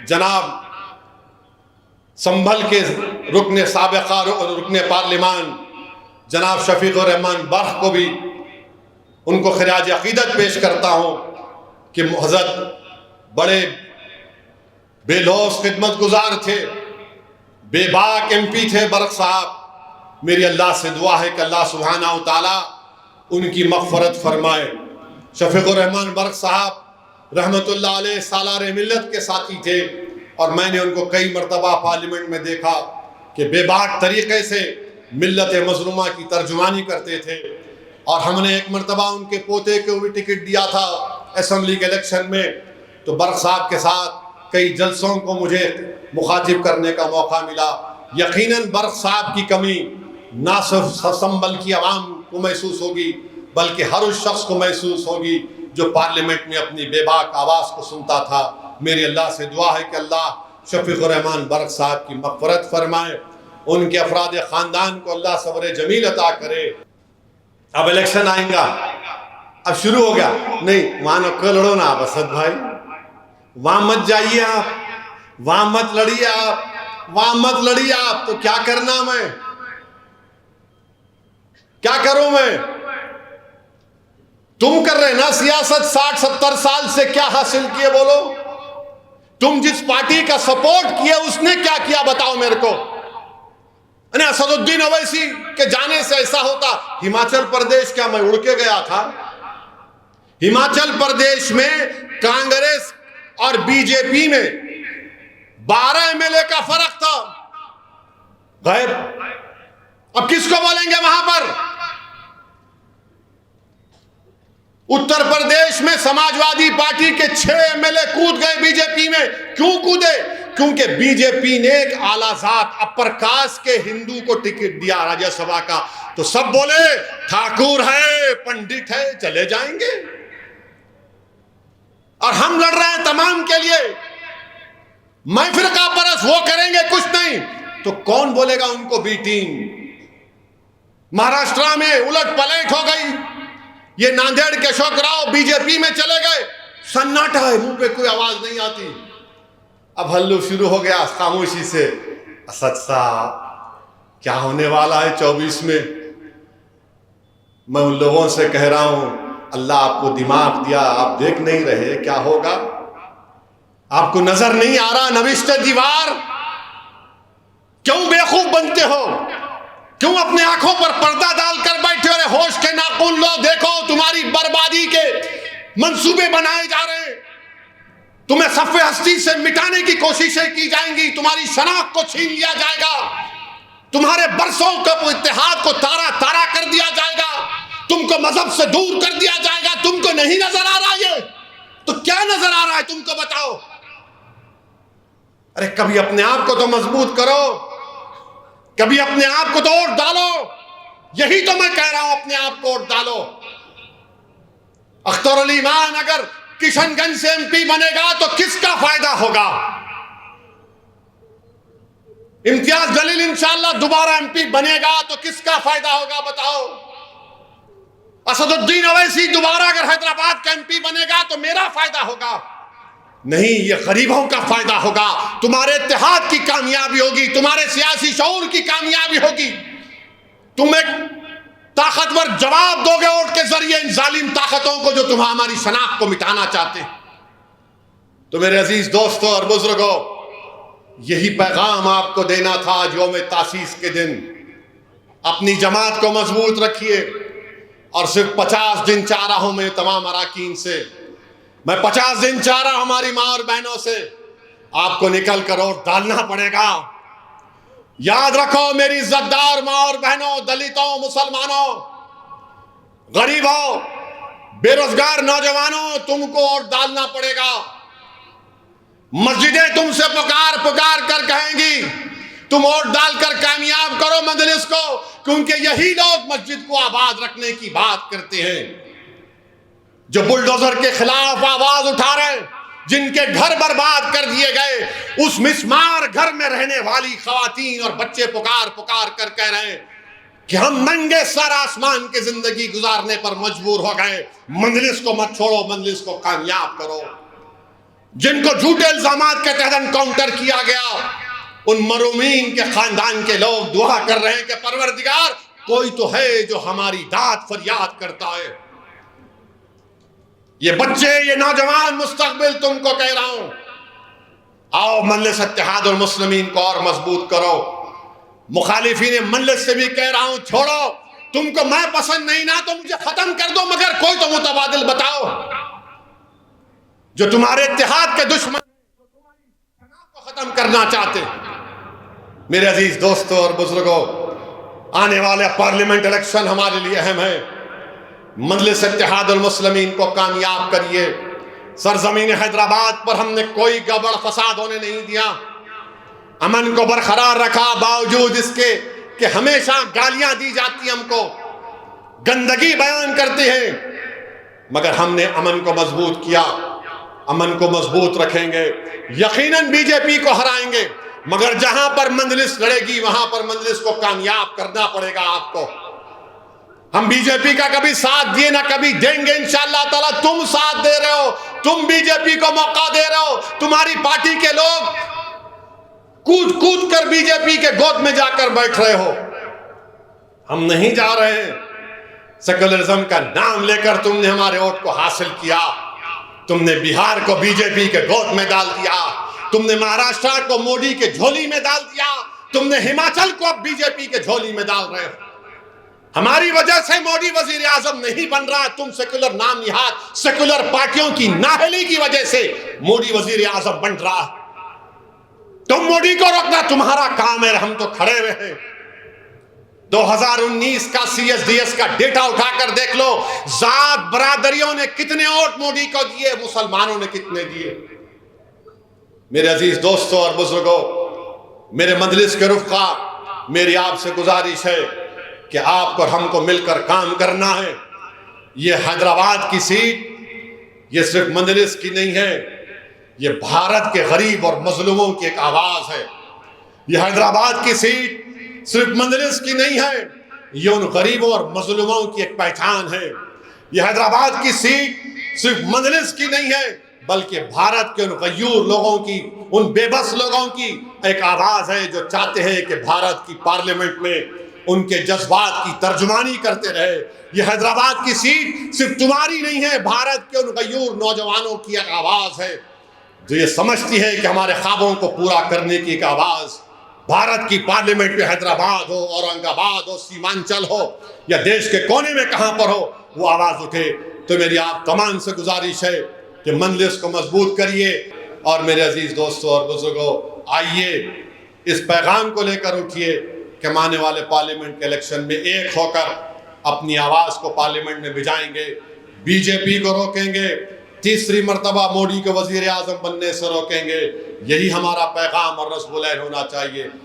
जनाब संभल के रुकने साबिका रुकने पार्लिमान जनाब शफीकुर रहमान बर्ख को भी उनको खिराज अकीदत पेश करता हूँ कि हज़रत बड़े बेलौस खिदमत गुजार थे, बेबाक MP थे बर्ख साहब। मेरी अल्लाह से दुआ है कि अल्लाह सुब्हानहू तआला उनकी मग़फ़रत फरमाए। शफीकुर रहमान बर्ख साहब रहमतुल्लाह अलैह सालार मिल्लत के साथी थे और मैंने उनको कई मरतबा पार्लियामेंट में देखा कि बेबाक तरीक़े से मिल्लत मज़लूमा की तर्जुमानी करते थे। और हमने एक मरतबा उनके पोते को भी टिकट दिया था असम्बली के इलेक्शन में, तो बर्ख साहब के साथ कई जलसों को मुझे मुखातिब करने का मौका मिला। यकीनन बर्ख साहब की कमी ना सिर्फ संभल की आवाम को महसूस होगी बल्कि हर उस शख्स को महसूस होगी जो पार्लियामेंट में अपनी बेबाक आवाज़ को सुनता था। मेरी अल्लाह से दुआ है कि अल्लाह शफीकुर रहमान बर्ख साहब की मग़फ़रत फरमाए, उनके अफराद ख़ानदान को अल्लाह सब्र जमील अता करे। अब इलेक्शन आएगा, अब शुरू हो गया। नहीं वहाँ न लड़ो ना आप असद भाई, वहाँ मत जाइए आप, वहाँ मत लड़िए आप, वहाँ मत लड़िए आप। तो क्या करना, मैं क्या करूं? मैं तुम कर रहे ना सियासत 60-70 साल से, क्या हासिल किए बोलो? तुम जिस पार्टी का सपोर्ट किए उसने क्या किया बताओ मेरे को। असदुद्दीन ओवैसी के जाने से ऐसा होता। हिमाचल प्रदेश क्या मैं उड़ के गया था? हिमाचल प्रदेश में कांग्रेस और बीजेपी में 12 MLA का फर्क था। गैर अब किसको बोलेंगे वहां पर? उत्तर प्रदेश में समाजवादी पार्टी के 6 MLA कूद गए बीजेपी में। क्यों कूदे? क्योंकि बीजेपी ने एक आलाजात अपर कास्ट के हिंदू को टिकट दिया राज्यसभा का, तो सब बोले ठाकुर है, पंडित है, चले जाएंगे। और हम लड़ रहे हैं तमाम के लिए। मैं फिरका परस, वो करेंगे कुछ नहीं, तो कौन बोलेगा उनको बी टीम? महाराष्ट्र में उलट पलट हो गई। ये नांदेड़ के अशोक राव बीजेपी में चले गए, सन्नाटा है, मुंह पे कोई आवाज नहीं आती। अब हल्लू शुरू हो गया खामोशी से। असद साहब क्या होने वाला है 24 में? मैं उन लोगों से कह रहा हूं, अल्लाह आपको दिमाग दिया, आप देख नहीं रहे क्या होगा? आपको नजर नहीं आ रहा नविश्ते दीवार? क्यों बेवकूफ बनते हो? क्यों अपने आंखों पर पर्दा डालकर बैठे हो? होश के नाखून लो, देखो तुम्हारी बर्बादी के मंसूबे बनाए जा रहे हैं। तुम्हें सफ़े हस्ती से मिटाने की कोशिशें की जाएंगी, तुम्हारी शनाख्त को छीन लिया जाएगा, तुम्हारे बरसों का इत्तेहाद को तारा तारा कर दिया जाएगा, तुमको मजहब से दूर कर दिया जाएगा। तुमको नहीं नजर आ रहा ये? तो क्या नजर आ रहा है तुमको बताओ? अरे कभी अपने आप को तो मजबूत करो, कभी अपने आप को तो वोट डालो। यही तो मैं कह रहा हूं, अपने आप को वोट डालो। अख्तर अली मान अगर किशनगंज से MP बनेगा तो किसका फायदा होगा? इम्तियाज जलील इंशाअल्लाह दोबारा MP बनेगा तो किसका फायदा होगा बताओ? असदुद्दीन ओवैसी दोबारा अगर हैदराबाद का MP बनेगा तो मेरा फायदा होगा? नहीं, ये गरीबों का फायदा होगा। तुम्हारे इत्तेहाद की कामयाबी होगी, तुम्हारे सियासी शऊर की कामयाबी होगी। तुम एक ताकतवर जवाब दोगे वोट के जरिए इन जालिम ताकतों को जो तुम हमारी शनाख्त को मिटाना चाहते हैं। तो मेरे अजीज दोस्तों और बुजुर्गों, यही पैगाम आपको देना था आज यौम तासीस के दिन। अपनी जमात को मजबूत रखिए और सिर्फ 50 दिन चाह रहा हूं मैं तमाम अराकीन से, मैं 50 दिन चाह रहा हूं हमारी माँ और बहनों से, आपको निकल कर वोट डालना पड़ेगा। याद रखो मेरी इज्जतदार माँ और बहनों, दलितों, मुसलमानों, गरीबों, बेरोजगार नौजवानों, तुमको वोट डालना पड़ेगा। मस्जिदें तुमसे पुकार पुकार कर कहेंगी तुम वोट डालकर कामयाब करो मजलिस को, क्योंकि यही लोग मस्जिद को आबाद रखने की बात करते हैं, जो बुलडोजर के खिलाफ आवाज उठा रहे हैं, जिनके घर बर्बाद कर दिए गए। उस मिस्मार घर में रहने वाली खवातीन और बच्चे पुकार पुकार कर कह रहे हैं कि हम नंगे सर आसमान की जिंदगी गुजारने पर मजबूर हो गए। मंजलिस को मत छोड़ो, मंजलिस को कामयाब करो। जिनको झूठे इल्जामात के तहत एनकाउंटर किया गया, उन मरूमीन के खानदान के लोग दुआ कर रहे हैं कि परवरदिगार कोई तो है जो हमारी दाद फरियाद करता है। ये बच्चे, ये नौजवान मुस्तकबिल तुमको कह रहा हूं, आओ मजलिस इत्तेहादुल मुस्लिमीन को और मजबूत करो। मुखालिफीन मजलिस से भी कह रहा हूं, छोड़ो, तुमको मैं पसंद नहीं ना तो मुझे खत्म कर दो, मगर कोई तो मुतबादिल बताओ जो तुम्हारे इत्तेहाद के दुश्मन को खत्म करना चाहते। मेरे अजीज दोस्तों और बुजुर्गों, आने वाले पार्लियामेंट इलेक्शन हमारे लिए अहम है। मजलिस इत्तेहादुल मुस्लिमीन को कामयाब करिए। सरजमीन हैदराबाद पर हमने कोई गड़बड़ फसाद होने नहीं दिया, अमन को बरकरार रखा, बावजूद इसके कि हमेशा गालियां दी जाती, हमको गंदगी बयान करते हैं, मगर हमने अमन को मजबूत किया, अमन को मजबूत रखेंगे, यकीनन बीजेपी को हराएंगे। मगर जहां पर मंजलिस लड़ेगी वहां पर मंजलिस को कामयाब करना पड़ेगा आपको। हम बीजेपी का कभी साथ दिए ना कभी देंगे इंशाअल्लाह ताला। तुम साथ दे रहे हो, तुम बीजेपी को मौका दे रहे हो, तुम्हारी पार्टी के लोग कूद कूद कर बीजेपी के गोद में जाकर बैठ रहे हो। हम नहीं जा रहे हैं। सेकुलरिज्म का नाम लेकर तुमने हमारे वोट को हासिल किया, तुमने बिहार को बीजेपी के गोद में डाल दिया, तुमने महाराष्ट्र को मोदी के झोली में डाल दिया, तुमने हिमाचल को अब बीजेपी के झोली में डाल रहे हो। हमारी वजह से मोदी वजीर आजम नहीं बन रहा, तुम सेकुलर नाम निहाद सेकुलर पार्टियों की नाहली की वजह से मोदी वजीर आजम बन रहा। तुम मोदी को रोकना तुम्हारा काम है, हम तो खड़े हुए हैं। 2019 का CSDS का डेटा उठाकर देख लो, जात बरादरियों ने कितने वोट मोदी को दिए, मुसलमानों ने कितने दिए। मेरे अजीज दोस्तों और बुजुर्गों, मेरे मजलिस के रुफ़क़ा, मेरी आपसे गुजारिश है कि आपको और हमको मिलकर काम करना है। ये हैदराबाद की सीट ये सिर्फ मजलिस की नहीं है, ये भारत के गरीब और मजलूमों की एक आवाज है। ये हैदराबाद की सीट सिर्फ मजलिस की नहीं है, ये उन गरीबों और मजलूमों की एक पहचान है। ये हैदराबाद की सीट सिर्फ मजलिस की नहीं है, बल्कि भारत के उन गयूर लोगों की, उन बेबस लोगों की एक आवाज है जो चाहते हैं कि भारत की पार्लियामेंट में उनके जज्बात की तर्जुमानी करते रहे। ये हैदराबाद की सीट सिर्फ तुम्हारी नहीं है, भारत के उन गयूर नौजवानों की एक आवाज है जो ये समझती है कि हमारे ख्वाबों को पूरा करने की एक आवाज भारत की पार्लियामेंट में, हैदराबाद हो, औरंगाबाद हो, सीमांचल हो या देश के कोने में कहां पर हो, वो आवाज उठे। तो मेरी आप तमाम से गुजारिश है कि मजलिस को मजबूत करिए। और मेरे अजीज दोस्तों और बुजुर्गों, आइए इस पैगाम को लेकर उठिए कि हम आने वाले पार्लियामेंट के इलेक्शन में एक होकर अपनी आवाज को पार्लियामेंट में भिजाएंगे, बीजेपी को रोकेंगे, तीसरी मर्तबा मोदी को वजीर आजम बनने से रोकेंगे। यही हमारा पैगाम और रस्म होना चाहिए।